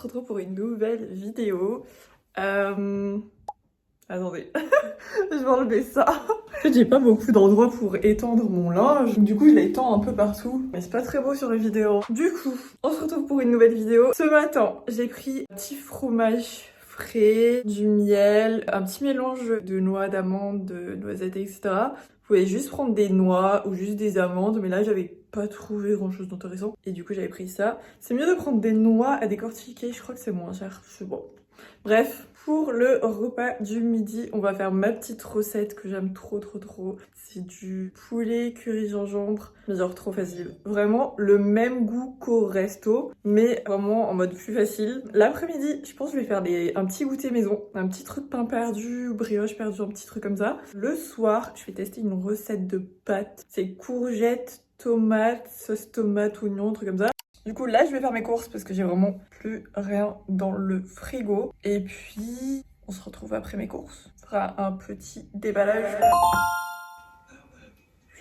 retrouve pour une nouvelle vidéo. Attendez, je vais enlever ça. En fait, j'ai pas beaucoup d'endroits pour étendre mon linge, du coup je l'étends un peu partout, mais c'est pas très beau sur les vidéos. Du coup, on se retrouve pour une nouvelle vidéo. Ce matin, j'ai pris un petit fromage frais, du miel, un petit mélange de noix, d'amandes, de noisettes, etc. Vous pouvez juste prendre des noix ou juste des amandes, mais là j'avais pas trouvé grand chose d'intéressant et du coup j'avais pris ça. C'est mieux de prendre des noix à décortiquer, je crois que c'est moins cher, c'est bon. Bref, pour le repas du midi, on va faire ma petite recette que j'aime trop. C'est du poulet curry gingembre, mais genre trop facile. Vraiment le même goût qu'au resto, mais vraiment en mode plus facile. L'après-midi, je pense que je vais faire un petit goûter maison, un petit truc pain perdu ou brioche perdue, un petit truc comme ça. Le soir, je vais tester une recette de pâtes. C'est courgettes, tomates, sauce tomate, oignon, un truc comme ça. Du coup, là, je vais faire mes courses parce que j'ai vraiment plus rien dans le frigo. Et puis, on se retrouve après mes courses. On fera un petit déballage.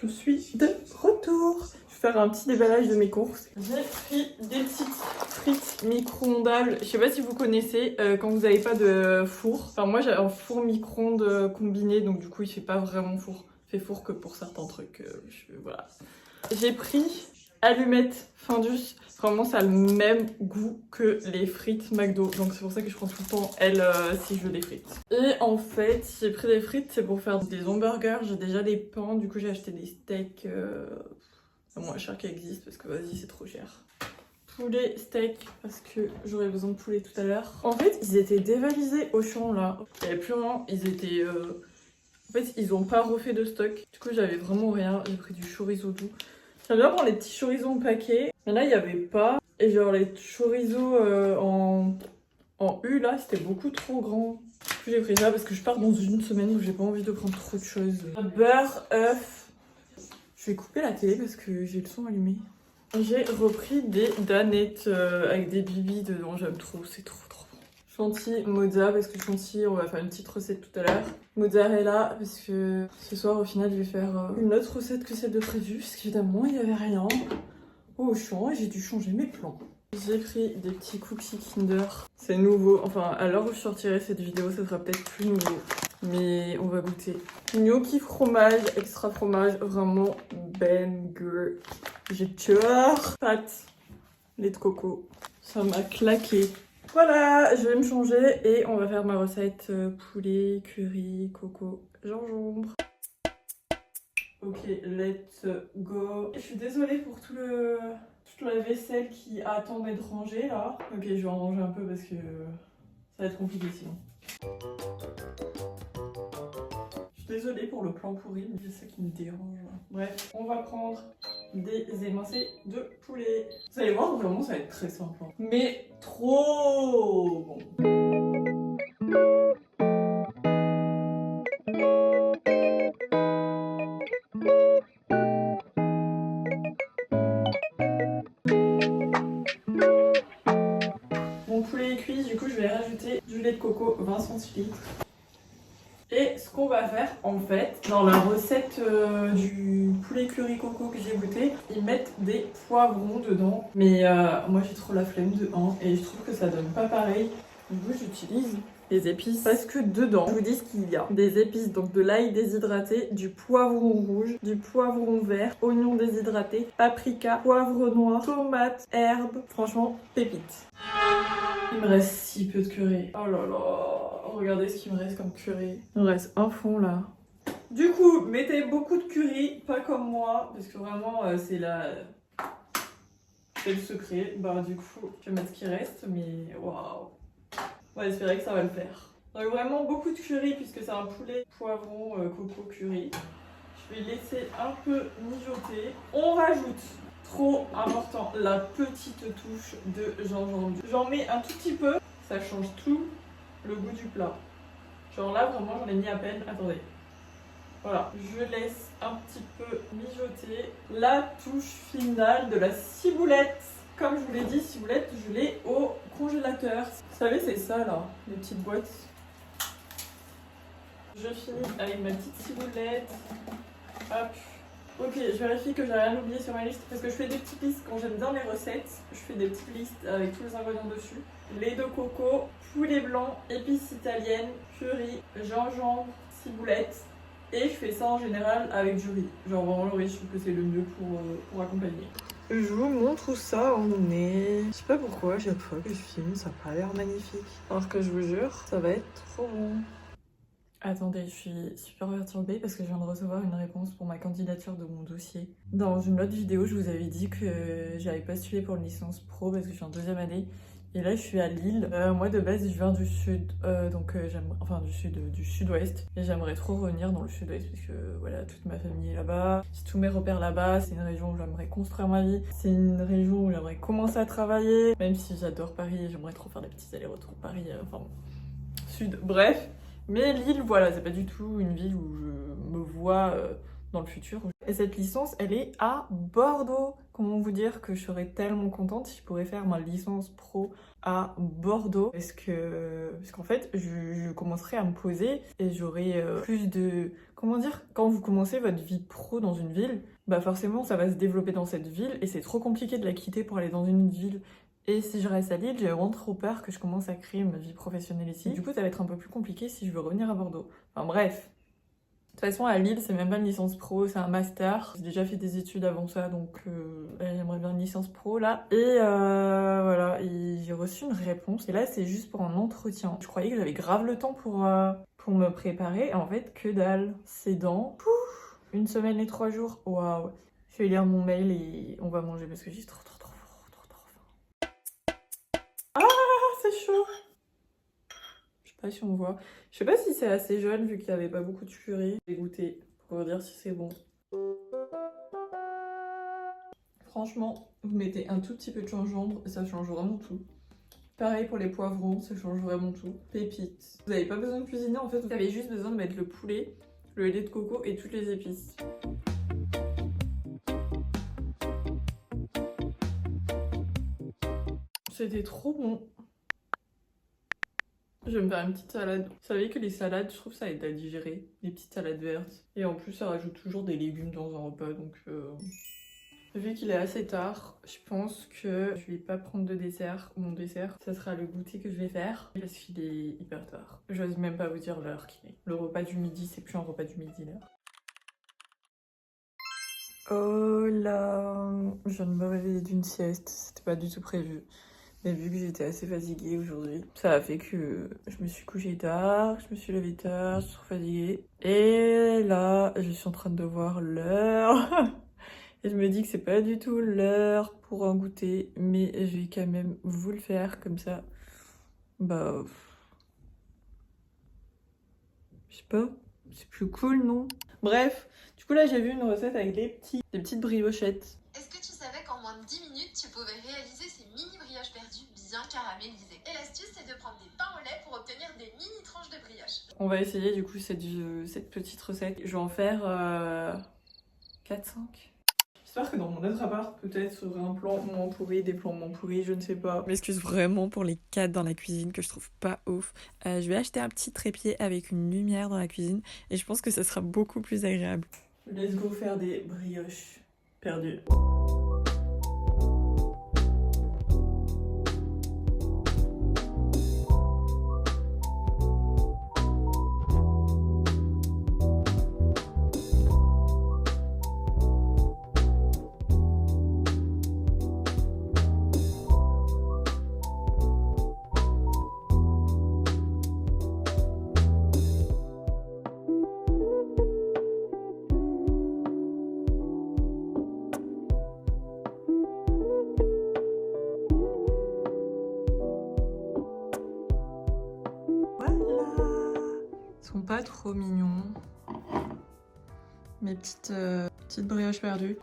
Je suis de retour. Je vais faire un petit déballage de mes courses. J'ai pris des petites frites micro-ondables. Je sais pas si vous connaissez, quand vous n'avez pas de four. Enfin, moi, j'ai un four micro-ondes combiné, donc du coup, il fait pas vraiment four. Il fait four que pour certains trucs. Voilà. J'ai pris allumettes Findus. Vraiment, ça a le même goût que les frites McDo. Donc c'est pour ça que je prends tout le temps elles si je veux des frites. Et en fait, j'ai pris des frites, c'est pour faire des hamburgers. J'ai déjà des pains, du coup j'ai acheté des steaks moins chers qui existent parce que vas-y, c'est trop cher. Poulet steak parce que j'aurais besoin de poulet tout à l'heure. En fait, ils étaient dévalisés au champ là. Il n'y avait plus rien, ils étaient... En fait, ils ont pas refait de stock. Du coup, j'avais vraiment rien. J'ai pris du chorizo doux. J'aime bien prendre les petits chorizos en paquet. Mais là, il n'y avait pas. Et genre, les chorizos en U, là, c'était beaucoup trop grand. Du coup, j'ai pris ça parce que je pars dans une semaine où j'ai pas envie de prendre trop de choses. Beurre, œuf. Je vais couper la télé parce que j'ai le son allumé. J'ai repris des danettes avec des bibis dedans. J'aime trop, c'est trop bon. Chantilly, mozza, parce que chantilly, on va faire une petite recette tout à l'heure. Mozzarella, parce que ce soir, au final, je vais faire une autre recette que celle de prévu, parce qu'évidemment, il n'y avait rien au champ et j'ai dû changer mes plans. J'ai pris des petits cookies Kinder. C'est nouveau, enfin, à l'heure où je sortirai cette vidéo, ça sera peut-être plus nouveau. Mais on va goûter. Gnocchi fromage, extra fromage, vraiment banger. J'ai peur. Pâtes, lait de coco. Ça m'a claqué. Voilà, je vais me changer et on va faire ma recette poulet, curry, coco, gingembre. Ok, let's go. Je suis désolée pour toute la vaisselle qui attend d'être rangée là. Ok, je vais en ranger un peu parce que ça va être compliqué sinon. Je suis désolée pour le plan pourri, mais c'est ça qui me dérange. Bref, on va prendre des émincés de poulet. Vous allez voir, vraiment ça va être très simple. Mais trop bon. Mon poulet est cuit, du coup je vais rajouter du lait de coco 20 centilitres. Et ce qu'on va faire en fait, dans la recette du poulet curry coco que j'ai goûté, ils mettent des poivrons dedans. Mais moi j'ai trop la flemme de 1 et je trouve que ça donne pas pareil. Du coup j'utilise les épices parce que dedans, je vous dis ce qu'il y a. Des épices, donc de l'ail déshydraté, du poivron rouge, du poivron vert, oignon déshydraté, paprika, poivre noir, tomate, herbe. Franchement, pépite. Il me reste si peu de curry. Oh là là, regardez ce qu'il me reste comme curry. Il me reste un fond là. Du coup, mettez beaucoup de curry, pas comme moi, parce que vraiment c'est le secret. Bah du coup, je vais mettre ce qui reste, mais waouh. On va espérer que ça va le faire. Donc vraiment beaucoup de curry puisque c'est un poulet poivron coco curry. Je vais laisser un peu mijoter. On rajoute, trop important, la petite touche de gingembre. J'en mets un tout petit peu, ça change tout le goût du plat. Genre là vraiment j'en ai mis à peine, attendez. Voilà, je laisse un petit peu mijoter. La touche finale de la ciboulette. Comme je vous l'ai dit, ciboulette, je l'ai au congélateur. Vous savez, c'est ça là, les petites boîtes. Je finis avec ma petite ciboulette. Hop, Ok, je vérifie que j'ai rien oublié sur ma liste parce que je fais des petites listes quand j'aime bien les recettes. Je fais des petites listes avec tous les ingrédients dessus. Lait de coco, poulet blanc, épices italiennes, curry, gingembre, ciboulette. Et je fais ça en général avec du riz. Genre vraiment le riz, je trouve que c'est le mieux pour accompagner. Je vous montre où ça en est. Je sais pas pourquoi, à chaque fois que je filme, ça n'a pas l'air magnifique. Alors que je vous jure, ça va être trop bon. Attendez, je suis super perturbée parce que je viens de recevoir une réponse pour ma candidature de mon dossier. Dans une autre vidéo, je vous avais dit que j'avais postulé pour une licence pro parce que je suis en 2e année. Et là, je suis à Lille. Moi, de base, je viens du sud, enfin du sud-ouest. Et j'aimerais trop revenir dans le sud-ouest parce que voilà, toute ma famille est là-bas. J'ai tous mes repères là-bas. C'est une région où j'aimerais construire ma vie. C'est une région où j'aimerais commencer à travailler. Même si j'adore Paris, j'aimerais trop faire des petits allers-retours Paris, enfin, sud, bref. Mais Lille, voilà, c'est pas du tout une ville où je me vois dans le futur. Et cette licence, elle est à Bordeaux. Comment vous dire que je serais tellement contente si je pourrais faire ma licence pro à Bordeaux. Parce qu'en fait, je commencerai à me poser et j'aurai plus de... Comment dire? Quand vous commencez votre vie pro dans une ville, bah forcément, ça va se développer dans cette ville et c'est trop compliqué de la quitter pour aller dans une ville. Et si je reste à Lille, j'ai vraiment trop peur que je commence à créer ma vie professionnelle ici. Du coup, ça va être un peu plus compliqué si je veux revenir à Bordeaux. Enfin bref. De toute façon, à Lille, c'est même pas une licence pro, c'est un master. J'ai déjà fait des études avant ça, donc j'aimerais bien une licence pro là. Et voilà, et j'ai reçu une réponse. Et là, c'est juste pour un entretien. Je croyais que j'avais grave le temps pour me préparer. Et en fait, que dalle. C'est dans 1 semaine et 3 jours. Waouh. Je vais lire mon mail et on va manger parce que j'ai trop faim. C'est chaud. Je sais pas si on voit. Je sais pas si c'est assez jaune vu qu'il n'y avait pas beaucoup de curry. Je vais goûter pour vous dire si c'est bon. Franchement, vous mettez un tout petit peu de gingembre et ça change vraiment tout. Pareil pour les poivrons, ça change vraiment tout. Pépites. Vous n'avez pas besoin de cuisiner en fait, vous avez juste besoin de mettre le poulet, le lait de coco et toutes les épices. C'était trop bon. Je vais me faire une petite salade. Vous savez que les salades, je trouve ça aide à digérer. Les petites salades vertes. Et en plus, ça rajoute toujours des légumes dans un repas. Donc, vu qu'il est assez tard, je pense que je vais pas prendre de dessert. Mon dessert, ça sera le goûter que je vais faire. Parce qu'il est hyper tard. J'ose même pas vous dire l'heure qu'il est. Le repas du midi, c'est plus un repas du midi là. Oh là, je viens de me réveiller d'une sieste. C'était pas du tout prévu. Mais vu que j'étais assez fatiguée aujourd'hui, ça a fait que je me suis couchée tard, je me suis levée tard, je suis trop fatiguée. Et là, je suis en train de voir l'heure. Et je me dis que c'est pas du tout l'heure pour un goûter, mais je vais quand même vous le faire comme ça. Bah... Je sais pas, c'est plus cool, non? Bref, du coup là j'ai vu une recette avec des petites briochettes. Est-ce que tu savais qu'en moins de 10 minutes, tu pouvais réaliser ces mini brioches perdues bien caramélisées? Et l'astuce, c'est de prendre des pains au lait pour obtenir des mini tranches de brioche. On va essayer du coup cette petite recette. Je vais en faire 4-5. J'espère que dans mon autre appart, peut-être sur un plan moins pourri, des plans moins pourris, je ne sais pas. Je m'excuse vraiment pour les cadres dans la cuisine que je trouve pas ouf. Je vais acheter un petit trépied avec une lumière dans la cuisine et je pense que ça sera beaucoup plus agréable. Let's go faire des brioches perdues. Pas trop mignons. Mes petites brioches perdues.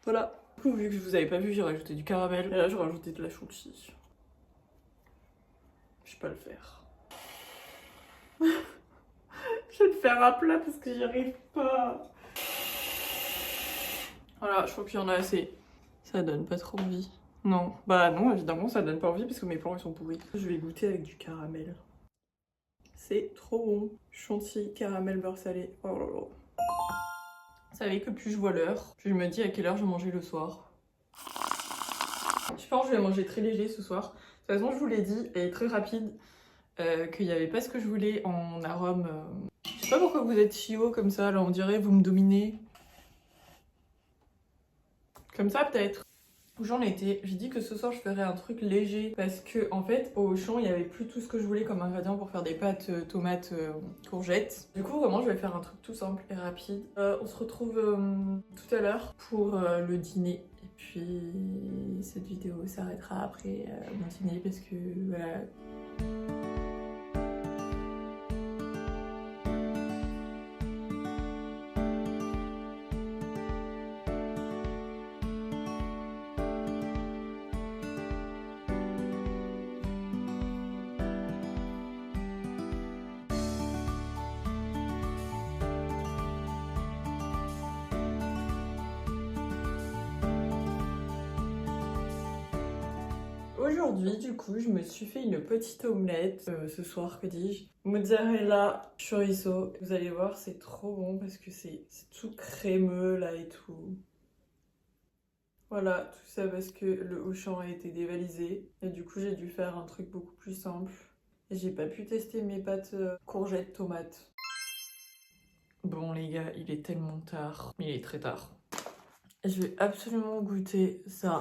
Voilà. Du coup, vu que vous avez pas vu, j'ai rajouté du caramel. Et là, j'ai rajouté de la chantilly. Je sais pas le faire. Je vais le faire à plat parce que j'y arrive pas. Voilà, je crois qu'il y en a assez. Ça donne pas trop envie. Non, bah non, évidemment, ça donne pas envie parce que mes plans ils sont pourris. Je vais goûter avec du caramel. C'est trop bon. Chantilly, caramel, beurre salé. Oh là là. Vous savez que plus je vois l'heure, plus je me dis à quelle heure je vais manger le soir. Je pense que je vais manger très léger ce soir. De toute façon, je vous l'ai dit, et très rapide, qu'il n'y avait pas ce que je voulais en arôme. Je sais pas pourquoi vous êtes chiot comme ça, là on dirait vous me dominez. Comme ça peut-être. Où j'en étais, j'ai dit que ce soir je ferais un truc léger parce que en fait au Auchan il y avait plus tout ce que je voulais comme ingrédient pour faire des pâtes tomates courgettes. Du coup vraiment je vais faire un truc tout simple et rapide. On se retrouve tout à l'heure pour le dîner et puis cette vidéo s'arrêtera après mon dîner parce que voilà. Aujourd'hui, du coup, je me suis fait une petite omelette ce soir, que dis-je. Mozzarella, chorizo. Vous allez voir, c'est trop bon parce que c'est tout crémeux là et tout. Voilà, tout ça parce que le Auchan a été dévalisé. Et du coup, j'ai dû faire un truc beaucoup plus simple. Et j'ai pas pu tester mes pâtes courgettes tomates. Bon les gars, il est tellement tard. Il est très tard. Je vais absolument goûter ça.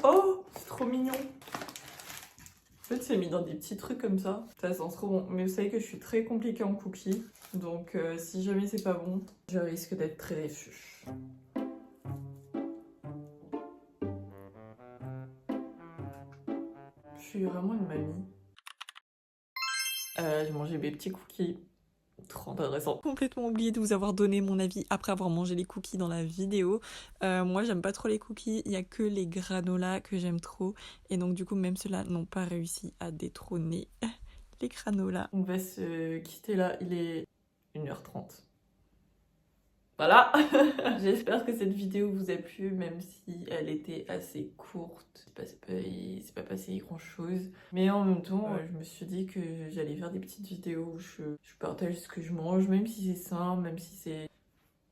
Oh, c'est trop mignon. En fait, c'est mis dans des petits trucs comme ça. Ça sent trop bon. Mais vous savez que je suis très compliquée en cookies. Donc si jamais c'est pas bon, je risque d'être très déçue. Je suis vraiment une mamie. J'ai mangé mes petits cookies. Trop intéressant. Complètement oublié de vous avoir donné mon avis après avoir mangé les cookies dans la vidéo. Moi j'aime pas trop les cookies, il y a que les granolas que j'aime trop. Et donc du coup même ceux-là n'ont pas réussi à détrôner les granolas. On va se quitter là, il est 1h30. Voilà. J'espère que cette vidéo vous a plu, même si elle était assez courte. C'est pas passé grand chose. Mais en même temps, je me suis dit que j'allais faire des petites vidéos où je partage ce que je mange, même si c'est simple, même si c'est...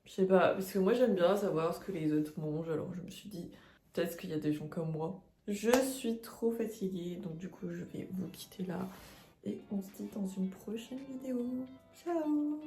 Je sais pas, parce que moi j'aime bien savoir ce que les autres mangent, alors je me suis dit, peut-être qu'il y a des gens comme moi. Je suis trop fatiguée, donc du coup je vais vous quitter là. Et on se dit dans une prochaine vidéo. Ciao!